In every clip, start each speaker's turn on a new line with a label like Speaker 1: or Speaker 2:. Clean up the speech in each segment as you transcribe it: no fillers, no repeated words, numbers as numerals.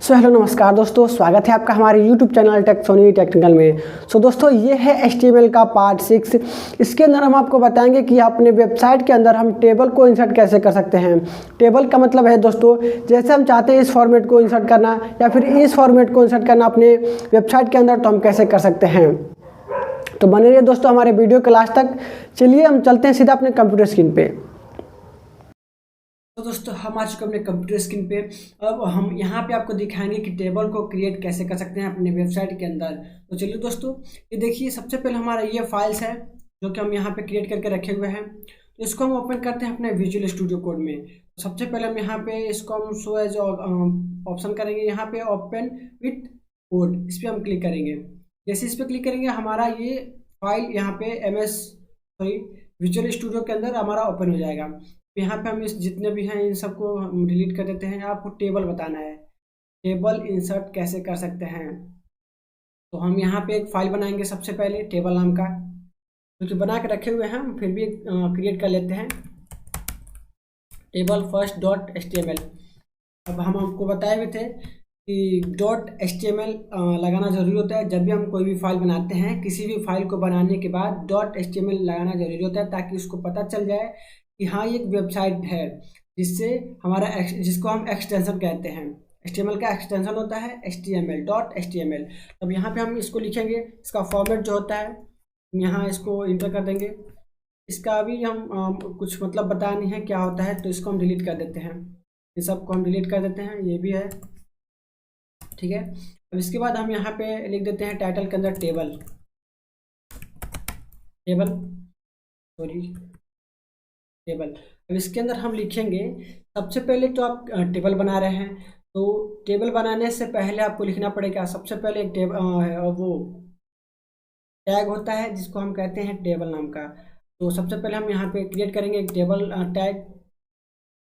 Speaker 1: Hello नमस्कार दोस्तों, स्वागत है आपका हमारे YouTube channel tech Soni technical में। दोस्तों ये है HTML का पार्ट 6। इसके अंदर हम आपको बताएंगे कि अपने वेबसाइट के अंदर हम टेबल को इंसर्ट कैसे कर सकते हैं। टेबल का मतलब है दोस्तों, जैसे हम चाहते हैं इस फॉर्मेट को इंसर्ट करना या फिर इस फॉर्मेट को इंसर्ट करना अपने वेबसाइट के अंदर, तो हम कैसे कर सकते हैं। तो बने रहिए दोस्तों हमारे वीडियो के लास्ट तक। चलिए हम चलते हैं सीधा अपने कंप्यूटर स्क्रीन पे। तो दोस्तों हम आ चुके हैं अपने कंप्यूटर स्क्रीन पे। अब हम यहाँ पे आपको दिखाएंगे कि टेबल को क्रिएट कैसे कर सकते हैं अपने वेबसाइट के अंदर। तो चलिए दोस्तों, ये देखिए सबसे पहले हमारा ये फाइल्स है जो कि हम यहाँ पे क्रिएट करके रखे हुए हैं। तो इसको हम ओपन करते हैं अपने विजुअल स्टूडियो कोड में। तो सबसे पहले हम यहाँ पे इसको हम शो एज ऑप्शन करेंगे, यहाँ पे ओपन विथ कोड, इस पर हम क्लिक करेंगे। जैसे इस पर क्लिक करेंगे हमारा ये फाइल यहाँ पे विजुअल स्टूडियो के अंदर हमारा ओपन हो जाएगा। यहाँ पे हम इस जितने भी हैं इन सबको हम डिलीट कर देते हैं। आपको टेबल बताना है, टेबल इंसर्ट कैसे कर सकते हैं। तो हम यहाँ पे एक फाइल बनाएंगे सबसे पहले टेबल नाम का, क्योंकि बना के रखे हुए हैं हम, फिर भी क्रिएट कर लेते हैं टेबल फर्स्ट डॉट HTML। अब हम आपको बताए हुए थे कि डॉट HTML लगाना ज़रूरी होता है। जब भी हम कोई भी फाइल बनाते हैं, किसी भी फाइल को बनाने के बाद डॉट HTML लगाना ज़रूरी होता है, ताकि उसको पता चल जाए कि हाँ ये एक वेबसाइट है, जिससे हमारा जिसको हम एक्सटेंशन कहते हैं। HTML का एक्सटेंशन होता है HTML डॉट HTML। अब यहाँ पे हम इसको लिखेंगे, इसका फॉर्मेट जो होता है यहाँ इसको इंटर कर देंगे। इसका अभी हम कुछ मतलब बता नहीं है क्या होता है, तो इसको हम डिलीट कर देते हैं। ये सबको हम डिलीट कर देते हैं, ये भी है, ठीक है। अब इसके बाद हम यहाँ पे लिख देते हैं टाइटल के अंदर टेबल टेबल। अब इसके अंदर हम लिखेंगे, सबसे पहले तो आप टेबल बना रहे हैं, तो टेबल बनाने से पहले आपको लिखना पड़ेगा सबसे पहले एक वो टैग होता है जिसको हम कहते हैं टेबल नाम का। तो सबसे पहले हम यहाँ पे क्रिएट करेंगे एक टेबल टैग,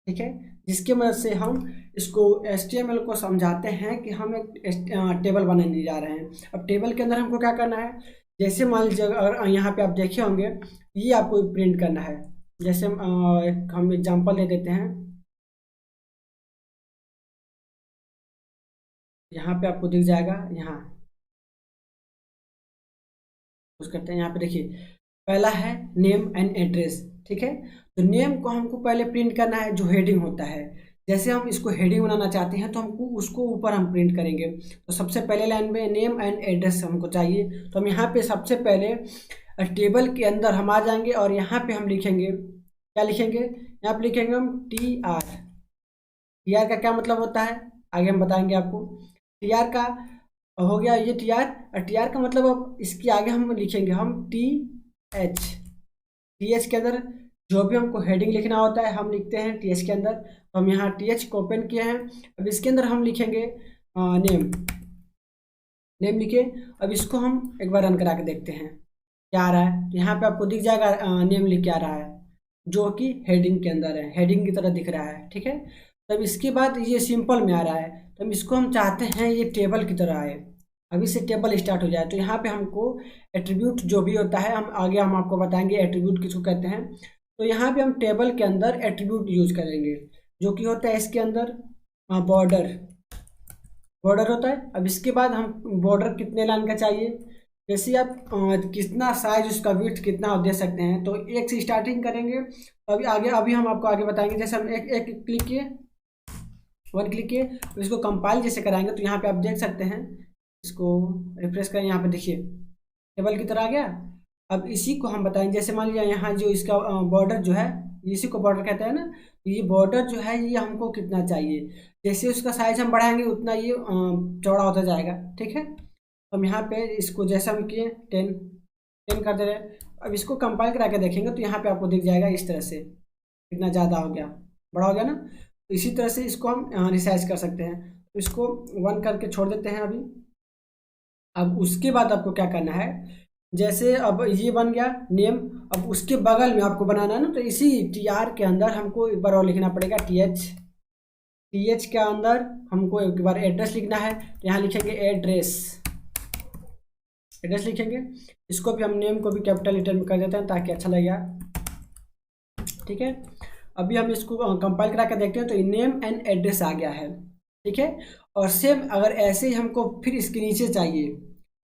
Speaker 1: ठीक है, जिसके मदद से हम इसको HTML को समझाते हैं कि हम एक टेबल बनाने जा रहे हैं। अब टेबल के अंदर हमको क्या करना है, जैसे मान लीजिए अगर यहाँ पे आप देखे होंगे ये आपको प्रिंट करना है। जैसे हम एग्जांपल दे देते हैं, यहाँ पे आपको दिख जाएगा, यहाँ कुछ करते हैं। यहाँ पे देखिए पहला है नेम एंड एड्रेस, ठीक है। तो नेम को हमको पहले प्रिंट करना है, जो हेडिंग होता है। जैसे हम इसको हेडिंग बनाना चाहते हैं तो हमको उसको ऊपर हम प्रिंट करेंगे। तो सबसे पहले लाइन में नेम एंड एड्रेस हमको चाहिए। तो हम यहाँ पे सबसे पहले टेबल के अंदर हम आ जाएंगे और यहाँ पे हम लिखेंगे, क्या लिखेंगे, यहाँ पे लिखेंगे हम TR का क्या मतलब होता है आगे हम बताएंगे आपको। TR का हो गया ये TR का मतलब अब इसके आगे हम लिखेंगे हम TH के अंदर जो भी हमको हेडिंग लिखना होता है हम लिखते हैं TH के अंदर। तो हम यहाँ TH को ओपन किए हैं। अब इसके अंदर हम लिखेंगे नेम लिखे। अब इसको हम एक बार रन करा के देखते हैं क्या आ रहा है। यहाँ पे आपको दिख जाएगा नेम लिख के आ रहा है, जो कि हेडिंग के अंदर है, हेडिंग की तरह दिख रहा है, ठीक है। तब इसके बाद ये सिंपल में आ रहा है, तो इसको हम चाहते हैं ये टेबल की तरह आए, अभी से टेबल स्टार्ट हो जाए। तो यहाँ पे हमको एट्रीब्यूट जो भी होता है हम आगे हम आपको बताएंगे एट्रीब्यूट किसको कहते हैं। तो यहाँ पे हम टेबल के अंदर एट्रीब्यूट यूज करेंगे, जो कि होता है इसके अंदर बॉर्डर होता है। अब इसके बाद हम बॉर्डर कितने लाइन का चाहिए, जैसे आप कितना साइज उसका विड्थ कितना आप दे सकते हैं। तो एक से स्टार्टिंग करेंगे, अभी हम आपको आगे बताएंगे। जैसे हम एक क्लिक किए, वन क्लिक किए, तो इसको कंपाइल जैसे कराएंगे तो यहाँ पे आप देख सकते हैं, इसको रिफ्रेश करें, यहाँ पे देखिए टेबल की तरह आ गया। अब इसी को हम बताएंगे, जैसे मान लीजिए यहाँ जो इसका बॉर्डर जो है, इसी को बॉर्डर कहते हैं ना, ये बॉर्डर जो है ये हमको कितना चाहिए। जैसे उसका साइज हम बढ़ाएंगे उतना ये चौड़ा होता जाएगा, ठीक है। हम यहाँ पे इसको जैसा हम किए 10 कर दे रहे हैं। अब इसको कंपाइल करा के देखेंगे तो यहाँ पे आपको दिख जाएगा इस तरह से, कितना ज़्यादा हो गया, बड़ा हो गया ना। तो इसी तरह से इसको हम रिसाइज कर सकते हैं। तो इसको 1 करके छोड़ देते हैं अभी। अब उसके बाद आपको क्या करना है, जैसे अब ये बन गया नेम, अब उसके बगल में आपको बनाना है ना, तो इसी TR के अंदर हमको एक बार और लिखना पड़ेगा TH के अंदर हमको एक बार एड्रेस लिखना है। तो यहाँ लिखेंगे एड्रेस लिखेंगे। इसको भी हम नेम को भी कैपिटल लेटर में कर देते हैं ताकि अच्छा लगेगा, ठीक है। अभी हम इसको कंपाइल करा के देखते हैं, तो नेम एंड एड्रेस आ गया है, ठीक है। और सेम अगर ऐसे ही हमको फिर इसके नीचे चाहिए,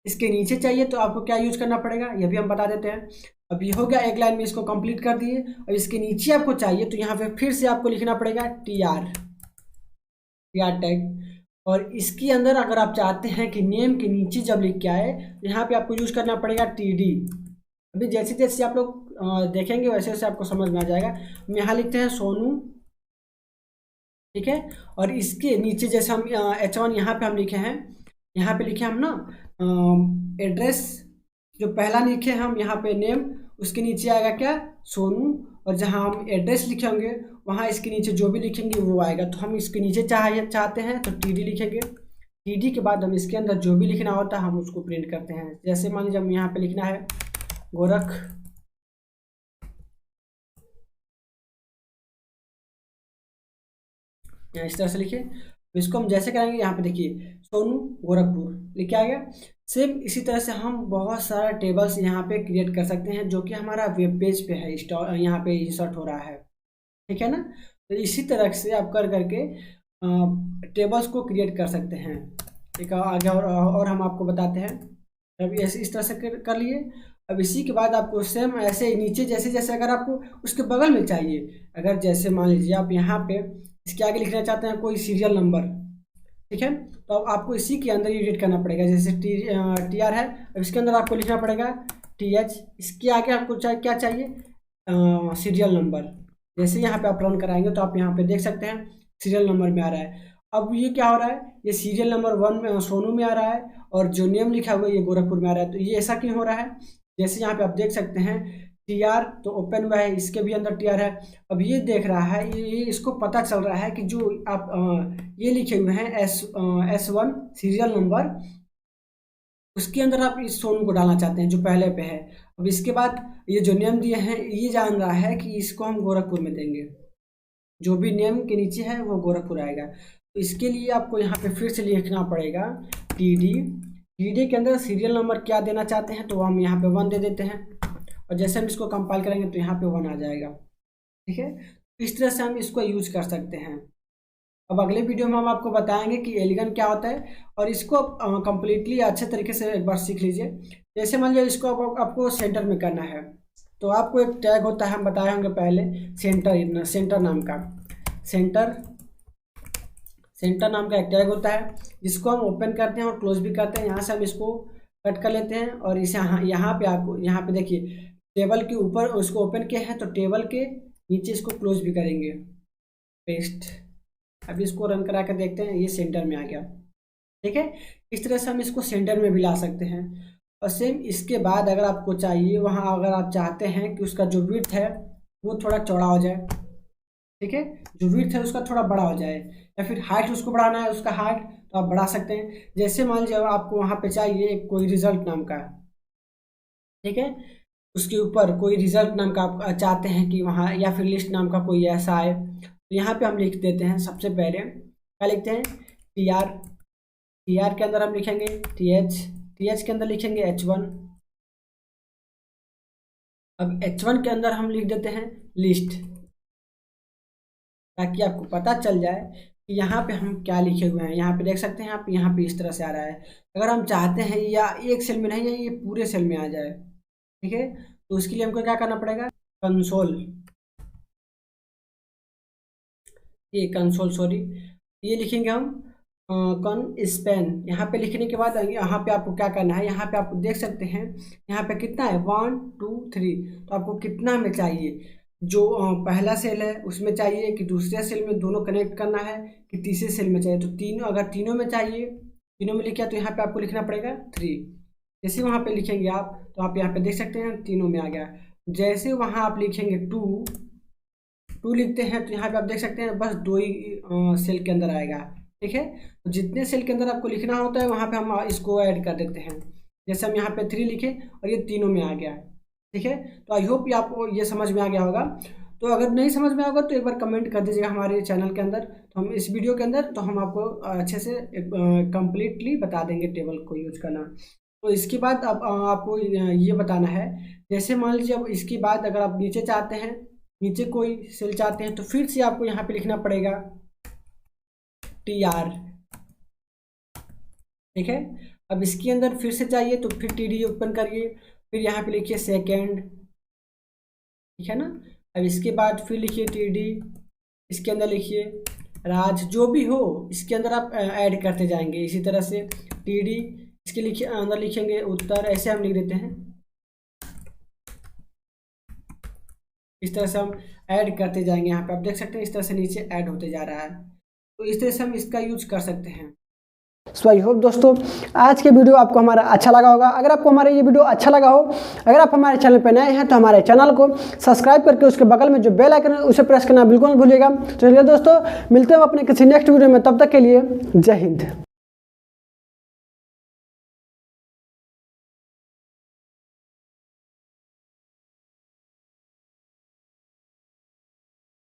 Speaker 1: इसके नीचे चाहिए तो आपको क्या यूज करना पड़ेगा ये भी हम बता देते हैं। अब ये हो गया, एक लाइन में इसको कंप्लीट कर दिए। अब इसके नीचे आपको चाहिए तो यहाँ पे फिर से आपको लिखना पड़ेगा टी आर टैग। और इसके अंदर अगर आप चाहते हैं कि नेम के नीचे जब लिख के आए तो यहाँ पे आपको यूज करना पड़ेगा TD। अभी जैसे जैसे आप लोग देखेंगे वैसे वैसे आपको समझ में आ जाएगा। हम यहाँ लिखते हैं सोनू, ठीक है। और इसके नीचे जैसे हम H1 यहाँ पे हम लिखे हैं, यहाँ पे लिखे हम ना एड्रेस, जो पहला लिखे हम यहाँ पे नेम, उसके नीचे आएगा क्या, सोनू। और जहाँ हम एड्रेस लिखे होंगे वहाँ इसके नीचे जो भी लिखेंगे वो आएगा। तो हम इसके नीचे चाहते हैं तो TD लिखेंगे। TD के बाद हम इसके अंदर जो भी लिखना होता है हम उसको प्रिंट करते हैं। जैसे मान लीजिए हम यहाँ पे लिखना है गोरख, यहाँ इस तरह से लिखिए। इसको हम जैसे करेंगे यहाँ पे देखिए सोनू गोरखपुर लिख के आ गया। सेम इसी तरह से हम बहुत सारा टेबल्स यहाँ पे क्रिएट कर सकते हैं जो कि हमारा वेब पेज पे है, यहाँ पे इंसर्ट हो रहा है, ठीक है ना। तो इसी तरह से आप कर करके टेबल्स को क्रिएट कर सकते हैं। एक आगे और हम आपको बताते हैं। अभी ऐसे इस तरह से कर लिए। अब इसी के बाद आपको सेम ऐसे नीचे जैसे जैसे अगर आपको उसके बगल में चाहिए, अगर जैसे मान लीजिए आप यहाँ पे इसके आगे लिखना चाहते हैं कोई सीरियल नंबर, ठीक है, तो अब आपको इसी के अंदर एडिट करना पड़ेगा। जैसे TR है, अब इसके अंदर आपको लिखना पड़ेगा TH। इसके आगे आपको क्या चाहिए, सीरियल नंबर। जैसे यहाँ पे आप रन कराएंगे तो आप यहाँ पे देख सकते हैं सीरियल नंबर में आ रहा है। अब ये क्या हो रहा है, ये सीरियल नंबर 1 में सोनू में आ रहा है और जो नेम लिखा हुआ है ये गोरखपुर में आ रहा है। तो ये ऐसा क्यों हो रहा है, जैसे यहाँ पे आप देख सकते हैं TR तो ओपन हुआ है, इसके भी अंदर TR है। अब ये देख रहा है, ये इसको पता चल रहा है कि जो आप ये लिखे हुए हैं S1 सीरियल नंबर, उसके अंदर आप इस सोनू को डालना चाहते हैं जो पहले पे है। अब इसके बाद ये जो नेम दिए हैं ये जान रहा है कि इसको हम गोरखपुर में देंगे, जो भी नेम के नीचे है वो गोरखपुर आएगा। तो इसके लिए आपको यहाँ पे फिर से लिखना पड़ेगा TD के अंदर सीरियल नंबर क्या देना चाहते हैं तो हम यहाँ पे 1 दे देते हैं। और जैसे हम इसको कंपाइल करेंगे तो यहाँ पे 1 आ जाएगा, ठीक है। इस तरह से हम इसको यूज कर सकते हैं। अब अगले वीडियो में हम आपको बताएंगे कि एलिगन क्या होता है और इसको कंप्लीटली अच्छे तरीके से एक बार सीख लीजिए। जैसे मान लीजिए इसको आपको सेंटर में करना है तो आपको एक टैग होता है, हम बताए होंगे पहले, सेंटर नाम का, सेंटर नाम का एक टैग होता है जिसको हम ओपन करते हैं और क्लोज भी करते हैं। यहाँ से हम इसको कट कर लेते हैं और इसे यहाँ पे आपको यहाँ पे देखिए टेबल के ऊपर उसको ओपन किया है तो टेबल के नीचे इसको क्लोज भी करेंगे, पेस्ट। अभी इसको रन करा कर देखते हैं, ये सेंटर में आ गया, ठीक है। इस तरह से हम इसको सेंटर में भी ला सकते हैं। और सेम इसके बाद अगर आपको चाहिए वहाँ अगर आप चाहते हैं कि उसका जो विड्थ है वो थोड़ा चौड़ा हो जाए, ठीक है, जो विड्थ है उसका थोड़ा बड़ा हो जाए, या फिर हाइट उसको बढ़ाना है उसका हाइट तो आप बढ़ा सकते हैं। जैसे मान लीजिए आपको वहाँ पे चाहिए कोई रिजल्ट नाम का, ठीक है, उसके ऊपर कोई रिजल्ट नाम का आप चाहते हैं कि वहाँ, या फिर लिस्ट नाम का कोई ऐसा है तो यहाँ पे हम लिख देते हैं। सबसे पहले क्या लिखते हैं, TR के अंदर हम लिखेंगे TH के अंदर लिखेंगे H1। अब H1 के अंदर हम लिख देते हैं लिस्ट, ताकि आपको पता चल जाए कि यहाँ पे हम क्या लिखे हुए हैं। यहाँ पे देख सकते हैं आप, यहाँ पे इस तरह से आ रहा है। अगर हम चाहते हैं या एक सेल में नहीं है ये पूरे सेल में आ जाए, ठीक है, तो उसके लिए हमको क्या करना पड़ेगा, कंसोल सॉरी, ये लिखेंगे हम कॉन स्पेन। यहाँ पे लिखने के बाद यहाँ पे आपको क्या करना है, यहाँ पे आप देख सकते हैं यहाँ पे कितना है 1 2 3, तो आपको कितना में चाहिए, जो पहला सेल है उसमें चाहिए कि दूसरे सेल में, दोनों कनेक्ट करना है कि तीसरे सेल में चाहिए। तो तीनों, अगर तीनों में चाहिए, तीनों में लिखा तो यहाँ पे आपको लिखना पड़ेगा 3। जैसे वहाँ पे लिखेंगे आप तो आप यहाँ पे देख सकते हैं तीनों में आ गया। जैसे वहाँ आप लिखेंगे 2 लिखते हैं तो यहाँ पे आप देख सकते हैं बस 2 ही सेल के अंदर आएगा, ठीक है। तो जितने सेल के अंदर आपको लिखना होता है वहाँ पे हम इसको ऐड कर देते हैं। जैसे हम यहाँ पे 3 लिखे और ये तीनों में आ गया, ठीक है। तो आई होप ये आपको ये समझ में आ गया होगा। तो अगर नहीं समझ में आएगा तो एक बार कमेंट कर दीजिएगा हमारे चैनल के अंदर, तो हम इस वीडियो के अंदर तो हम आपको अच्छे से कंप्लीटली बता देंगे टेबल को यूज करना। तो इसके बाद अब आपको ये बताना है, जैसे मान लीजिए अब इसके बाद अगर आप नीचे चाहते हैं, नीचे कोई सेल चाहते हैं तो फिर से आपको यहाँ पे लिखना पड़ेगा TR। ठीक है। अब इसके अंदर फिर से चाहिए तो फिर TD ओपन करिए, फिर यहाँ पे लिखिए सेकेंड, ठीक है ना। अब इसके बाद फिर लिखिए TD, इसके अंदर लिखिए राज, जो भी हो इसके अंदर आप ऐड करते जाएंगे। इसी तरह से TD, इसके लिखिए अंदर लिखेंगे उत्तर, ऐसे हम लिख देते हैं। इस तरह से हम ऐड करते जाएंगे। यहाँ पे आप देख सकते हैं इस तरह से नीचे ऐड होते जा रहा है। तो इस तरह से हम इसका यूज कर सकते हैं। सो आई होप दोस्तों आज के वीडियो आपको हमारा अच्छा लगा होगा। अगर आपको हमारा ये वीडियो अच्छा लगा हो, अगर आप हमारे चैनल पर नए हैं तो हमारे चैनल को सब्सक्राइब करके उसके बगल में जो बेल आइकन है उसे प्रेस करना बिल्कुल मत भूलिएगा। चलिए दोस्तों, मिलते हैं अपने किसी नेक्स्ट वीडियो में, तब तक के लिए जय हिंद।